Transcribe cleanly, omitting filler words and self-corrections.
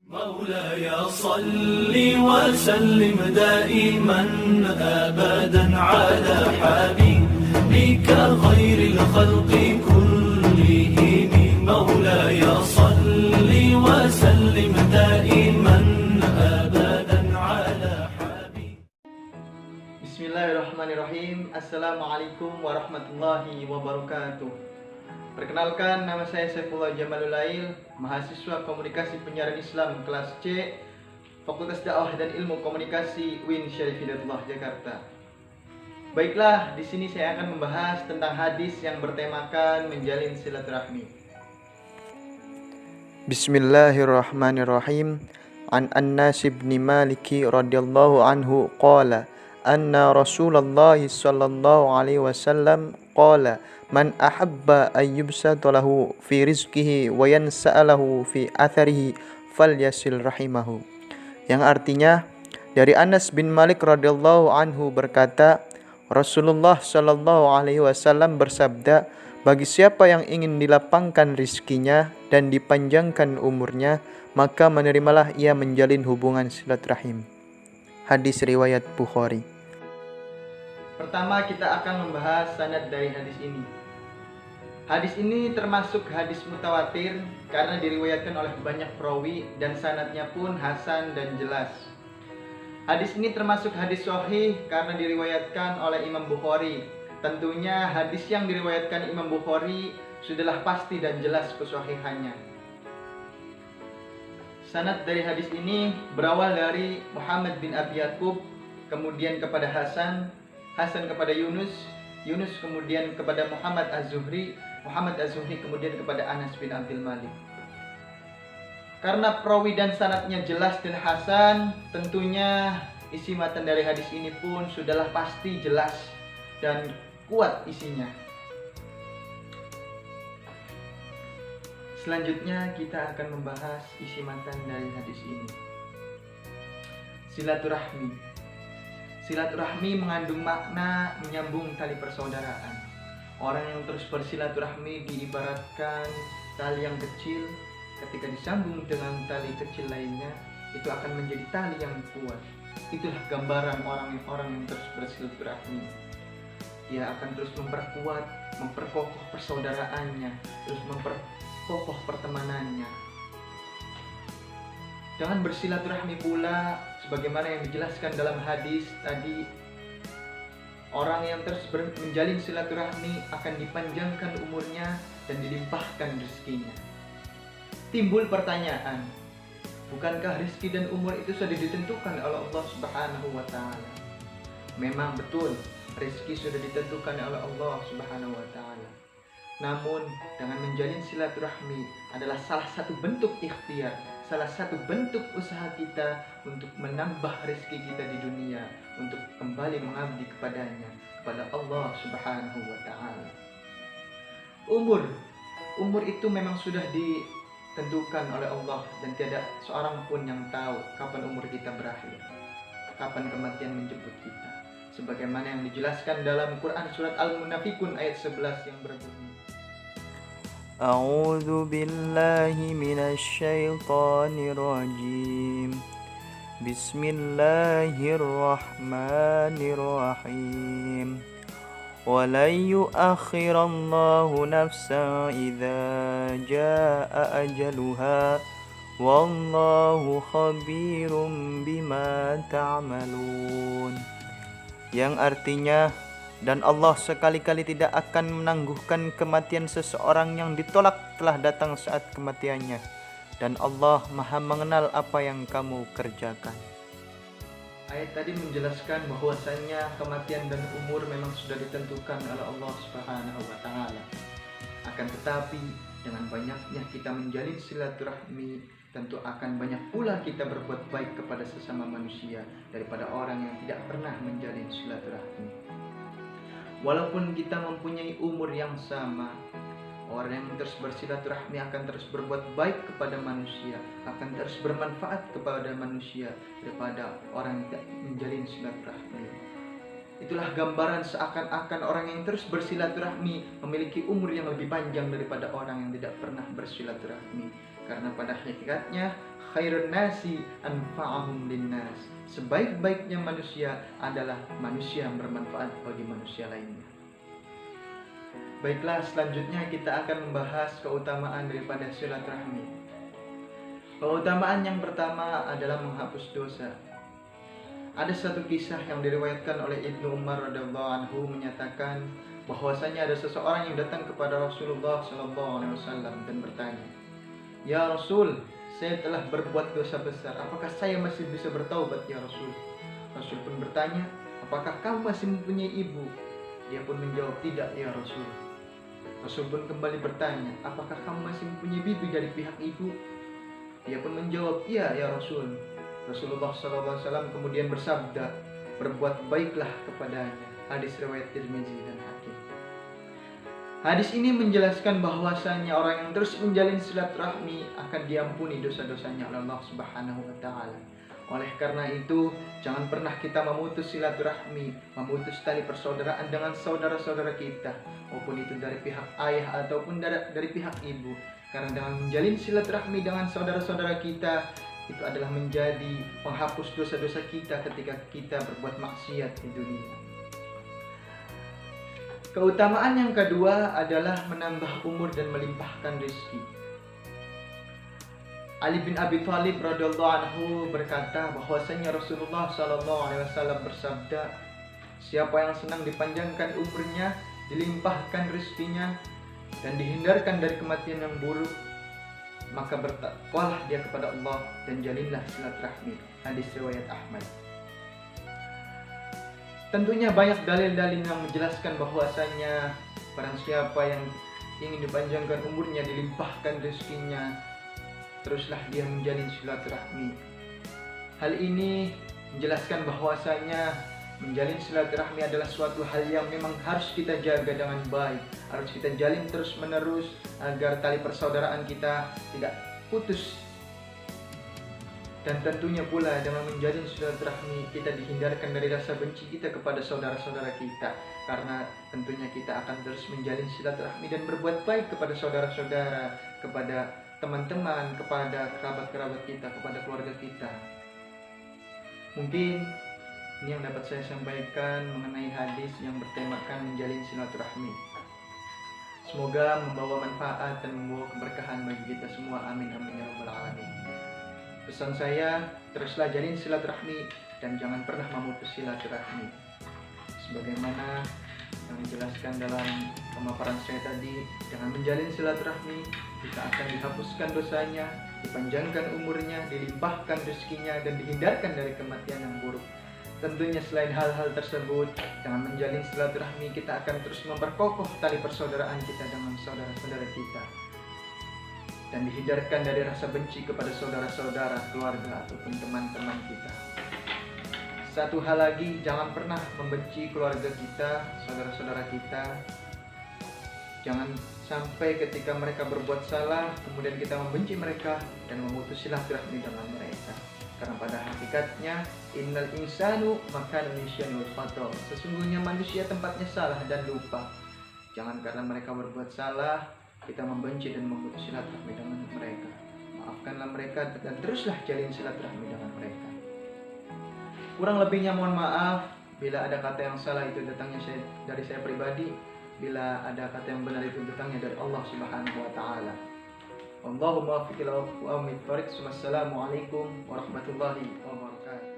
مولاي صل وسلم دائما أبدا على حبيبك خير الخلق كلهم مولاي صل وسلم دائما أبدا على حبيبك. Bismillahirrahmanirrahim. Assalamualaikum warahmatullahi wabarakatuh. Perkenalkan, nama saya Saifullah Jamalulail, mahasiswa Komunikasi Penyiaran Islam kelas C, Fakultas Dakwah dan Ilmu Komunikasi UIN Syarif Hidayatullah Jakarta. Baiklah, di sini saya akan membahas tentang hadis yang bertemakan menjalin silaturahmi. Bismillahirrahmanirrahim. An Anas bin Malik radhiyallahu anhu qala anna Rasulullah sallallahu alaihi wasallam qala man ahabba an yubsata lahu fi rizqihi wa yansa'alahu fi atharihi falyasil rahimahu. Yang artinya, dari Anas bin Malik radhiyallahu anhu berkata, Rasulullah sallallahu alaihi wasallam bersabda, bagi siapa yang ingin dilapangkan rizkinya dan dipanjangkan umurnya, maka menerimalah ia menjalin hubungan silaturahim. Hadis riwayat Bukhari. Pertama, kita akan membahas sanad dari hadis ini. Hadis ini termasuk hadis mutawatir karena diriwayatkan oleh banyak perawi dan sanadnya pun hasan dan jelas. Hadis ini termasuk hadis sahih karena diriwayatkan oleh Imam Bukhari. Tentunya hadis yang diriwayatkan Imam Bukhari sudahlah pasti dan jelas kesahihannya. Sanad dari hadis ini berawal dari Muhammad bin Abi Yakub, kemudian kepada Hasan kepada Yunus kemudian kepada Muhammad Az-Zuhri kemudian kepada Anas bin Abdul Malik. Karena perawi dan sanadnya jelas dan hasan, tentunya isi matan dari hadis ini pun sudahlah pasti jelas dan kuat isinya. Selanjutnya kita akan membahas isi matan dari hadis ini. Silaturahmi mengandung makna menyambung tali persaudaraan. Orang yang terus bersilaturahmi diibaratkan tali yang kecil, ketika disambung dengan tali kecil lainnya, itu akan menjadi tali yang kuat. Itulah gambaran orang-orang yang terus bersilaturahmi. Dia akan terus memperkokoh persaudaraannya, terus memperkokoh pertemanannya. Jangan bersilaturahmi pula sebagaimana yang dijelaskan dalam hadis tadi, orang yang terus menjalin silaturahmi akan dipanjangkan umurnya dan dilimpahkan rezekinya. Timbul pertanyaan, bukankah rezeki dan umur itu sudah ditentukan oleh Allah Subhanahu wa taala? Memang betul, rezeki sudah ditentukan oleh Allah Subhanahu wa taala. Namun, dengan menjalin silaturahmi adalah salah satu bentuk ikhtiar, salah satu bentuk usaha kita untuk menambah rezeki kita di dunia, untuk kembali mengabdi kepadanya, kepada Allah Subhanahu wa taala. Umur itu memang sudah ditentukan oleh Allah dan tiada seorang pun yang tahu kapan umur kita berakhir, kapan kematian menjemput kita. Sebagaimana yang dijelaskan dalam Quran surat Al-Munafikun ayat 11 yang berbunyi, A'udzu billahi minasy syaithanir rajim. Bismillahirrahmanirrahim. Wa la yu'akhirallahu nafsan idza jaa'a ajaluha. Wallahu khabirum bima ta'malun. Yang artinya, dan Allah sekali-kali tidak akan menangguhkan kematian seseorang yang ditolak telah datang saat kematiannya. Dan Allah Maha mengenal apa yang kamu kerjakan. Ayat tadi menjelaskan bahwasannya kematian dan umur memang sudah ditentukan oleh Allah Subhanahu wa taala. Akan tetapi dengan banyaknya kita menjalin silaturahmi, tentu akan banyak pula kita berbuat baik kepada sesama manusia daripada orang yang tidak pernah menjalin silaturahmi. Walaupun kita mempunyai umur yang sama, orang yang terus bersilaturahmi akan terus berbuat baik kepada manusia, akan terus bermanfaat kepada manusia daripada orang yang tidak menjalin silaturahmi. Itulah gambaran seakan-akan orang yang terus bersilaturahmi memiliki umur yang lebih panjang daripada orang yang tidak pernah bersilaturahmi. Karena pada hakikatnya khairun nasi anfa'ahum linnas. Sebaik-baiknya manusia adalah manusia yang bermanfaat bagi manusia lainnya. Baiklah, selanjutnya kita akan membahas keutamaan daripada silaturahmi. Keutamaan yang pertama adalah menghapus dosa. Ada satu kisah yang diriwayatkan oleh Ibnu Umar radhiyallahu anhu menyatakan bahwasanya ada seseorang yang datang kepada Rasulullah SAW dan bertanya, "Ya Rasul, saya telah berbuat dosa besar. Apakah saya masih bisa bertaubat ya Rasul?" Rasul pun bertanya, "Apakah kamu masih mempunyai ibu?" Dia pun menjawab, "Tidak ya Rasul." Rasul pun kembali bertanya, "Apakah kamu masih mempunyai bibi dari pihak ibu?" Dia pun menjawab, "Iya ya Rasul." Rasulullah SAW kemudian bersabda, "Berbuat baiklah kepadanya." Hadis riwayat Tirmizi dan Hakim. Hadis ini menjelaskan bahwasanya orang yang terus menjalin silaturahmi akan diampuni dosa-dosanya oleh Allah Subhanahu wa taala. Oleh karena itu, jangan pernah kita memutus silaturahmi, memutus tali persaudaraan dengan saudara-saudara kita, maupun itu dari pihak ayah ataupun dari pihak ibu. Karena dengan menjalin silaturahmi dengan saudara-saudara kita, itu adalah menjadi penghapus dosa-dosa kita ketika kita berbuat maksiat di dunia. Keutamaan yang kedua adalah menambah umur dan melimpahkan rezeki. Ali bin Abi Thalib radhiyallahu anhu berkata bahwasanya Rasulullah SAW bersabda, "Siapa yang senang dipanjangkan umurnya, dilimpahkan rezekinya, dan dihindarkan dari kematian yang buruk, maka bertakwalah dia kepada Allah dan jalinlah silaturahmi." Hadis riwayat Ahmad. Tentunya banyak dalil-dalil yang menjelaskan bahwasanya barang siapa yang ingin dipanjangkan umurnya, dilimpahkan rezekinya, teruslah dia menjalin silaturahmi. Hal ini menjelaskan bahwasanya menjalin silaturahmi adalah suatu hal yang memang harus kita jaga dengan baik, harus kita jalin terus-menerus agar tali persaudaraan kita tidak putus. Dan tentunya pula dengan menjalin silaturahmi kita dihindarkan dari rasa benci kita kepada saudara-saudara kita, karena tentunya kita akan terus menjalin silaturahmi dan berbuat baik kepada saudara-saudara, kepada teman-teman, kepada kerabat-kerabat kita, kepada keluarga kita. Mungkin ini yang dapat saya sampaikan mengenai hadis yang bertemakan menjalin silaturahmi. Semoga membawa manfaat dan membawa keberkahan bagi kita semua. Amin amin ya rabbal alamin. Pesan saya, teruslah jalin silaturahmi dan jangan pernah memutus silaturahmi. Sebagaimana yang dijelaskan dalam pemaparan saya tadi, dengan menjalin silaturahmi kita akan dihapuskan dosanya, dipanjangkan umurnya, dilimpahkan rezekinya, dan dihindarkan dari kematian yang buruk. Tentunya selain hal-hal tersebut, dengan menjalin silaturahmi kita akan terus memperkokoh tali persaudaraan kita dengan saudara-saudara kita, dan dihindarkan dari rasa benci kepada saudara-saudara, keluarga, ataupun teman-teman kita. Satu hal lagi, jangan pernah membenci keluarga kita, saudara-saudara kita. Jangan sampai ketika mereka berbuat salah, kemudian kita membenci mereka dan memutus silaturahmi dengan mereka. Karena pada hakikatnya, innal insanu makanun nisyanul khata'. Sesungguhnya manusia tempatnya salah dan lupa. Jangan karena mereka berbuat salah, kita membenci dan memutus silaturahmi dengan mereka. Maafkanlah mereka dan teruslah jalin silaturahmi dengan mereka. Kurang lebihnya mohon maaf bila ada kata yang salah itu datangnya dari saya pribadi, bila ada kata yang benar itu datangnya dari Allah Subhanahu wa taala. Wallahu muwaffiq ila aqwamit thoriq. Wassalamualaikum warahmatullahi wabarakatuh.